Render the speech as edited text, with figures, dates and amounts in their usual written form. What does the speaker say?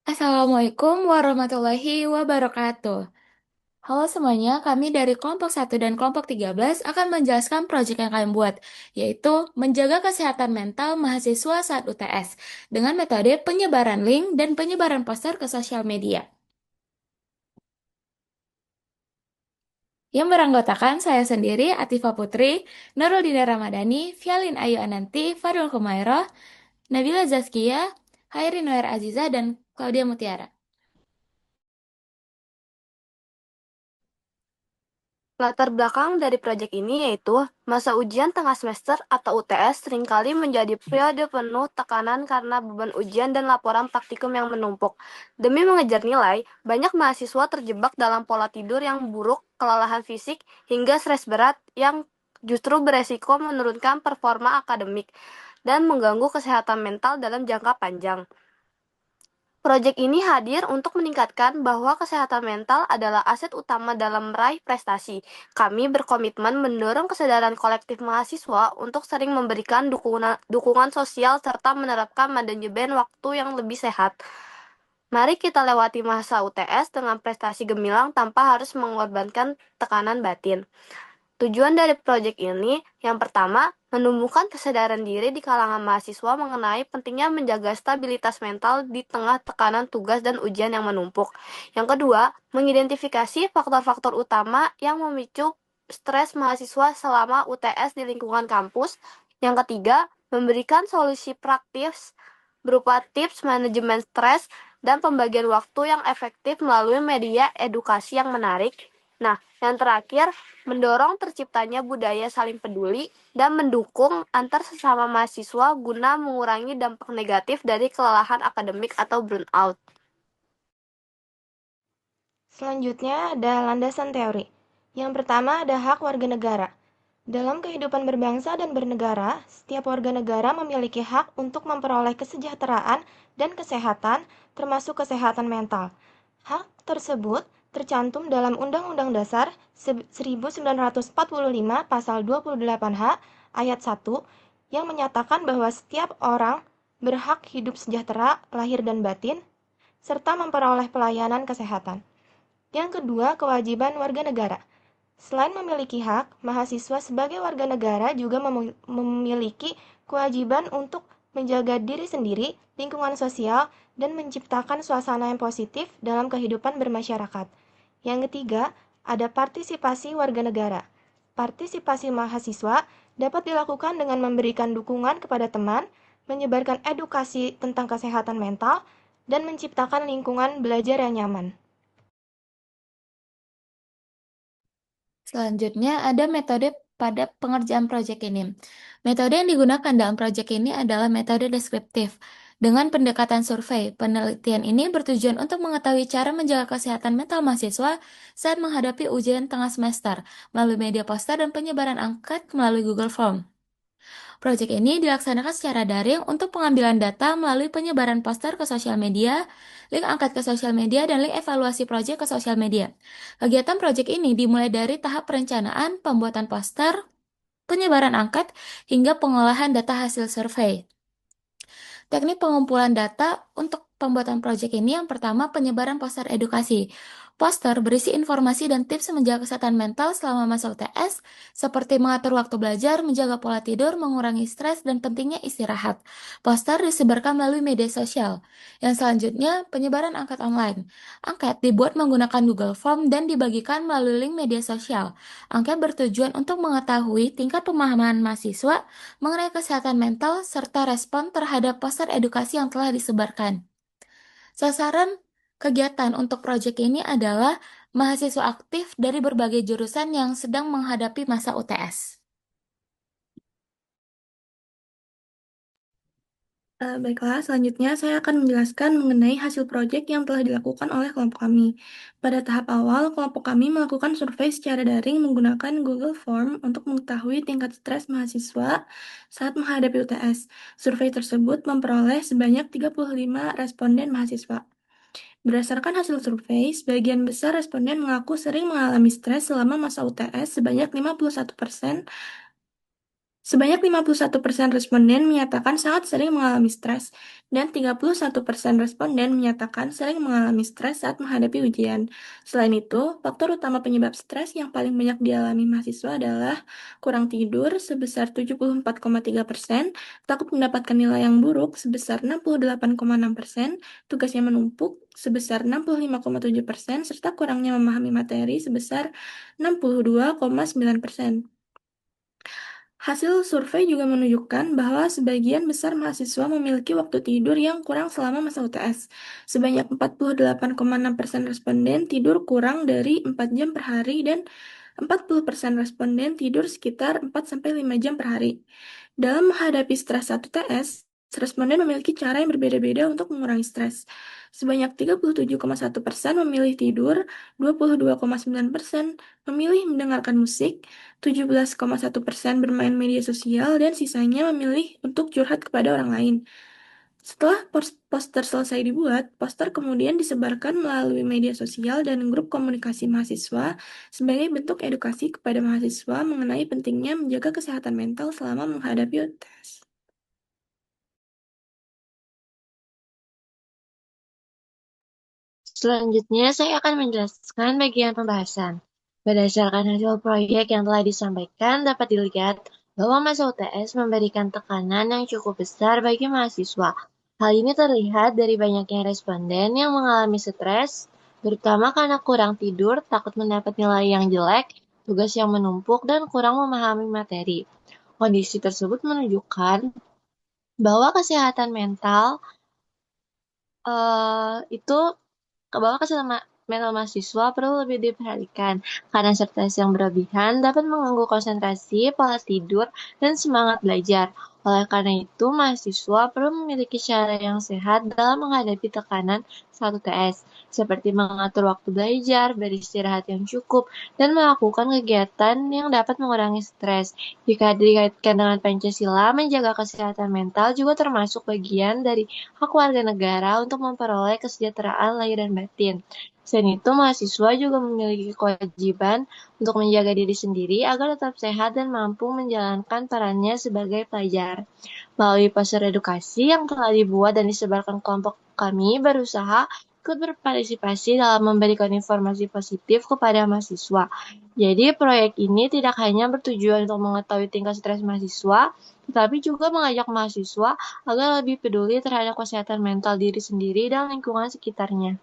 Assalamualaikum warahmatullahi wabarakatuh. Halo semuanya, kami dari kelompok 1 dan kelompok 13 akan menjelaskan proyek yang kalian buat, yaitu menjaga kesehatan mental mahasiswa saat UTS dengan metode penyebaran link dan penyebaran poster ke sosial media. Yang beranggotakan saya sendiri, Atifa Putri, Nurul Dina Ramadhani, Fialin Ayu Ananti, Fadul Kumairah, Nabila Zazkia, Hairi Noer Aziza, dan Claudia Mutiara. Latar belakang dari proyek ini yaitu masa ujian tengah semester atau UTS seringkali menjadi periode penuh tekanan karena beban ujian dan laporan praktikum yang menumpuk. Demi mengejar nilai, banyak mahasiswa terjebak dalam pola tidur yang buruk, kelelahan fisik, hingga stres berat yang justru beresiko menurunkan performa akademik dan mengganggu kesehatan mental dalam jangka panjang. Proyek ini hadir untuk meningkatkan bahwa kesehatan mental adalah aset utama dalam meraih prestasi. Kami berkomitmen mendorong kesadaran kolektif mahasiswa untuk sering memberikan dukungan sosial serta menerapkan manajemen waktu yang lebih sehat. Mari kita lewati masa UTS dengan prestasi gemilang tanpa harus mengorbankan tekanan batin. Tujuan dari proyek ini, yang pertama, menumbuhkan kesadaran diri di kalangan mahasiswa mengenai pentingnya menjaga stabilitas mental di tengah tekanan tugas dan ujian yang menumpuk. Yang kedua, mengidentifikasi faktor-faktor utama yang memicu stres mahasiswa selama UTS di lingkungan kampus. Yang ketiga, memberikan solusi praktis berupa tips manajemen stres dan pembagian waktu yang efektif melalui media edukasi yang menarik. Nah, yang terakhir, mendorong terciptanya budaya saling peduli dan mendukung antar sesama mahasiswa guna mengurangi dampak negatif dari kelelahan akademik atau burnout. Selanjutnya ada landasan teori. Yang pertama ada hak warga negara. Dalam kehidupan berbangsa dan bernegara, setiap warga negara memiliki hak untuk memperoleh kesejahteraan dan kesehatan, termasuk kesehatan mental. Hak tersebut tercantum dalam Undang-Undang Dasar 1945 Pasal 28H Ayat 1 yang menyatakan bahwa setiap orang berhak hidup sejahtera lahir dan batin, serta memperoleh pelayanan kesehatan. Yang kedua, kewajiban warga negara. Selain memiliki hak, mahasiswa sebagai warga negara juga memiliki kewajiban untuk menjaga diri sendiri, lingkungan sosial, dan menciptakan suasana yang positif dalam kehidupan bermasyarakat. Yang ketiga, ada partisipasi warga negara. Partisipasi mahasiswa dapat dilakukan dengan memberikan dukungan kepada teman, menyebarkan edukasi tentang kesehatan mental, dan menciptakan lingkungan belajar yang nyaman. Selanjutnya ada metode pada pengerjaan proyek ini. Metode yang digunakan dalam proyek ini adalah metode deskriptif. Dengan pendekatan survei, penelitian ini bertujuan untuk mengetahui cara menjaga kesehatan mental mahasiswa saat menghadapi ujian tengah semester melalui media poster dan penyebaran angket melalui Google Form. Proyek ini dilaksanakan secara daring untuk pengambilan data melalui penyebaran poster ke sosial media, link angkat ke sosial media, dan link evaluasi proyek ke sosial media. Kegiatan proyek ini dimulai dari tahap perencanaan, pembuatan poster, penyebaran angket, hingga pengolahan data hasil survei. Teknik pengumpulan data untuk pembuatan proyek ini yang pertama penyebaran poster edukasi. Poster berisi informasi dan tips menjaga kesehatan mental selama masa UTS, seperti mengatur waktu belajar, menjaga pola tidur, mengurangi stres, dan pentingnya istirahat. Poster disebarkan melalui media sosial. Yang selanjutnya, penyebaran angket online. Angket dibuat menggunakan Google Form dan dibagikan melalui link media sosial. Angket bertujuan untuk mengetahui tingkat pemahaman mahasiswa mengenai kesehatan mental serta respon terhadap poster edukasi yang telah disebarkan. Sasaran kegiatan untuk proyek ini adalah mahasiswa aktif dari berbagai jurusan yang sedang menghadapi masa UTS. Baiklah, selanjutnya saya akan menjelaskan mengenai hasil proyek yang telah dilakukan oleh kelompok kami. Pada tahap awal, kelompok kami melakukan survei secara daring menggunakan Google Form untuk mengetahui tingkat stres mahasiswa saat menghadapi UTS. Survei tersebut memperoleh sebanyak 35 responden mahasiswa. Berdasarkan hasil survei, sebagian besar responden mengaku sering mengalami stres selama masa UTS sebanyak 51%, Sebanyak 51% responden menyatakan sangat sering mengalami stres, dan 31% responden menyatakan sering mengalami stres saat menghadapi ujian. Selain itu, faktor utama penyebab stres yang paling banyak dialami mahasiswa adalah kurang tidur sebesar 74,3%, takut mendapatkan nilai yang buruk sebesar 68,6%, tugas yang menumpuk sebesar 65,7%, serta kurangnya memahami materi sebesar 62,9%. Hasil survei juga menunjukkan bahwa sebagian besar mahasiswa memiliki waktu tidur yang kurang selama masa UTS. Sebanyak 48,6% responden tidur kurang dari 4 jam per hari dan 40% responden tidur sekitar 4-5 jam per hari. Dalam menghadapi stres saat UTS, responden memiliki cara yang berbeda-beda untuk mengurangi stres. Sebanyak 37,1% memilih tidur, 22,9% memilih mendengarkan musik, 17,1% bermain media sosial, dan sisanya memilih untuk curhat kepada orang lain. Setelah poster selesai dibuat, poster kemudian disebarkan melalui media sosial dan grup komunikasi mahasiswa sebagai bentuk edukasi kepada mahasiswa mengenai pentingnya menjaga kesehatan mental selama menghadapi UTS. Selanjutnya, saya akan menjelaskan bagian pembahasan. Berdasarkan hasil proyek yang telah disampaikan, dapat dilihat bahwa masa UTS memberikan tekanan yang cukup besar bagi mahasiswa. Hal ini terlihat dari banyaknya responden yang mengalami stres, terutama karena kurang tidur, takut mendapat nilai yang jelek, tugas yang menumpuk, dan kurang memahami materi. Kondisi tersebut menunjukkan bahwa kesehatan mental itu bahwa kesehatan mental mahasiswa perlu lebih diperhatikan, karena stres yang berlebihan dapat mengganggu konsentrasi, pola tidur, dan semangat belajar. Oleh karena itu, mahasiswa perlu memiliki cara yang sehat dalam menghadapi tekanan saat UTS, seperti mengatur waktu belajar, beristirahat yang cukup, dan melakukan kegiatan yang dapat mengurangi stres. Jika dikaitkan dengan Pancasila, menjaga kesehatan mental juga termasuk bagian dari hak warga negara untuk memperoleh kesejahteraan lahir dan batin. Selain itu, mahasiswa juga memiliki kewajiban untuk menjaga diri sendiri agar tetap sehat dan mampu menjalankan perannya sebagai pelajar. Melalui poster edukasi yang telah dibuat dan disebarkan kelompok kami berusaha ikut berpartisipasi dalam memberikan informasi positif kepada mahasiswa. Jadi, proyek ini tidak hanya bertujuan untuk mengetahui tingkat stres mahasiswa, tetapi juga mengajak mahasiswa agar lebih peduli terhadap kesehatan mental diri sendiri dan lingkungan sekitarnya.